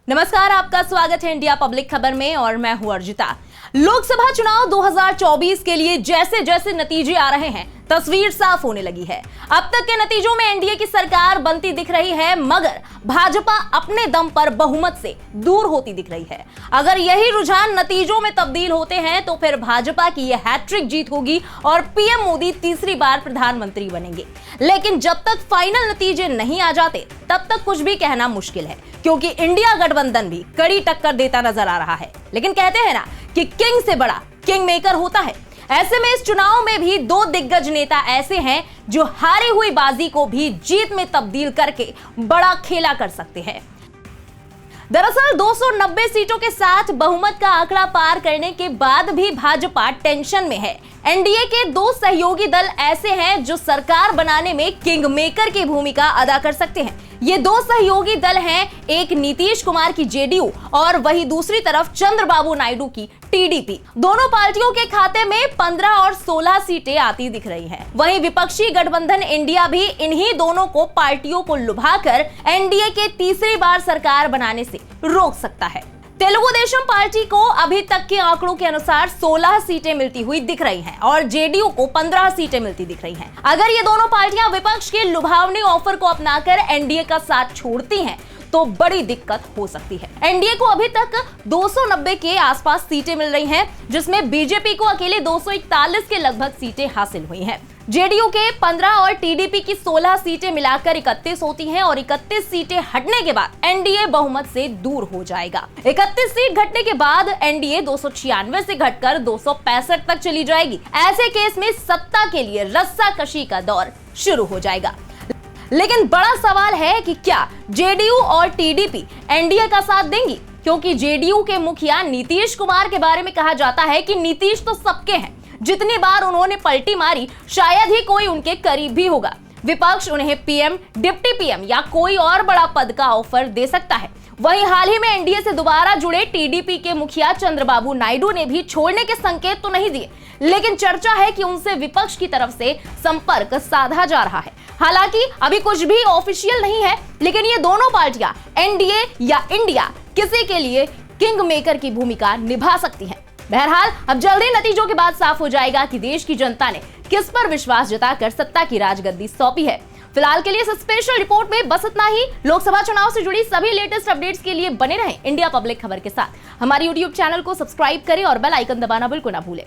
नमस्कार, आपका स्वागत है इंडिया पब्लिक खबर में और मैं हूं अर्जिता। लोकसभा चुनाव 2024 के लिए जैसे जैसे नतीजे आ रहे हैं, तस्वीर साफ होने लगी है। अब तक के नतीजों में एनडीए की सरकार बनती दिख रही है, मगर भाजपा अपने दम पर बहुमत से दूर होती दिख रही है। अगर यही रुझान नतीजों में तब्दील होते हैं तो फिर भाजपा की यह हैट्रिक जीत होगी और पीएम मोदी तीसरी बार प्रधानमंत्री बनेंगे। लेकिन जब तक फाइनल नतीजे नहीं आ जाते तब तक कुछ भी कहना मुश्किल है, क्योंकि इंडिया गठबंधन भी कड़ी टक्कर देता नजर आ रहा है। लेकिन कहते हैं ना कि किंग से बड़ा किंग मेकर होता है। ऐसे में इस चुनाव में भी दो दिग्गज नेता ऐसे हैं जो हारी हुई बाजी को भी जीत में तब्दील करके बड़ा खेला कर सकते हैं। दरअसल 290 सीटों के साथ बहुमत का आंकड़ा पार करने के बाद भी भाजपा टेंशन में है। एनडीए के दो सहयोगी दल ऐसे हैं जो सरकार बनाने में किंग मेकर की भूमिका अदा कर सकते हैं। ये दो सहयोगी दल हैं, एक नीतीश कुमार की जेडीयू और वही दूसरी तरफ चंद्रबाबू नायडू की टीडीपी। दोनों पार्टियों के खाते में 15 और 16 सीटें आती दिख रही हैं। वहीं विपक्षी गठबंधन इंडिया भी इन्हीं दोनों को पार्टियों को लुभाकर एनडीए के तीसरी बार सरकार बनाने से रोक सकता है। तेलुगु देशम पार्टी को अभी तक के आंकड़ों के अनुसार 16 सीटें मिलती हुई दिख रही हैं और जेडीयू को 15 सीटें मिलती दिख रही हैं। अगर ये दोनों पार्टियां विपक्ष के लुभावनी ऑफर को अपनाकर एनडीए का साथ छोड़ती हैं तो बड़ी दिक्कत हो सकती है। एनडीए को अभी तक 290 के आसपास सीटें मिल रही हैं, जिसमें बीजेपी को अकेले 241 के लगभग सीटें हासिल हुई हैं। जेडीयू के 15 और टीडीपी की 16 सीटें मिलाकर 31 होती हैं और 31 सीटें हटने के बाद एनडीए बहुमत से दूर हो जाएगा। 31 सीट घटने के बाद एनडीए 296 से घटकर 265 तक चली जाएगी। ऐसे केस में सत्ता के लिए रस्साकशी का दौर शुरू हो जाएगा। लेकिन बड़ा सवाल है कि क्या जेडीयू और टीडीपी एनडीए का साथ देंगी, क्योंकि जेडीयू के मुखिया नीतीश कुमार के बारे में कहा जाता है कि नीतीश तो सबके हैं, जितनी बार उन्होंने पलटी मारी शायद ही कोई उनके करीब भी होगा। विपक्ष उन्हें पीएम, डिप्टी पीएम या कोई और बड़ा पद का ऑफर दे सकता है। वहीं हाल ही में एनडीए से दोबारा जुड़े टीडीपी के मुखिया चंद्रबाबू नायडू ने भी छोड़ने के संकेत तो नहीं दिए, लेकिन चर्चा है कि उनसे विपक्ष की तरफ से संपर्क साधा जा रहा है। हालांकि अभी कुछ भी ऑफिशियल नहीं है, लेकिन ये दोनों पार्टियां एनडीए या इंडिया किसी के लिए किंग मेकर की भूमिका निभा सकती हैं। बहरहाल अब जल्दी नतीजों के बाद साफ हो जाएगा कि देश की जनता ने किस पर विश्वास जताकर सत्ता की राजगद्दी सौंपी है। फिलहाल के लिए इस स्पेशल रिपोर्ट में बस इतना ही। लोकसभा चुनाव से जुड़ी सभी लेटेस्ट अपडेट्स के लिए बने रहें इंडिया पब्लिक खबर के साथ। हमारे यूट्यूब चैनल को सब्सक्राइब करें और बेल आइकन दबाना बिल्कुल ना भूलें।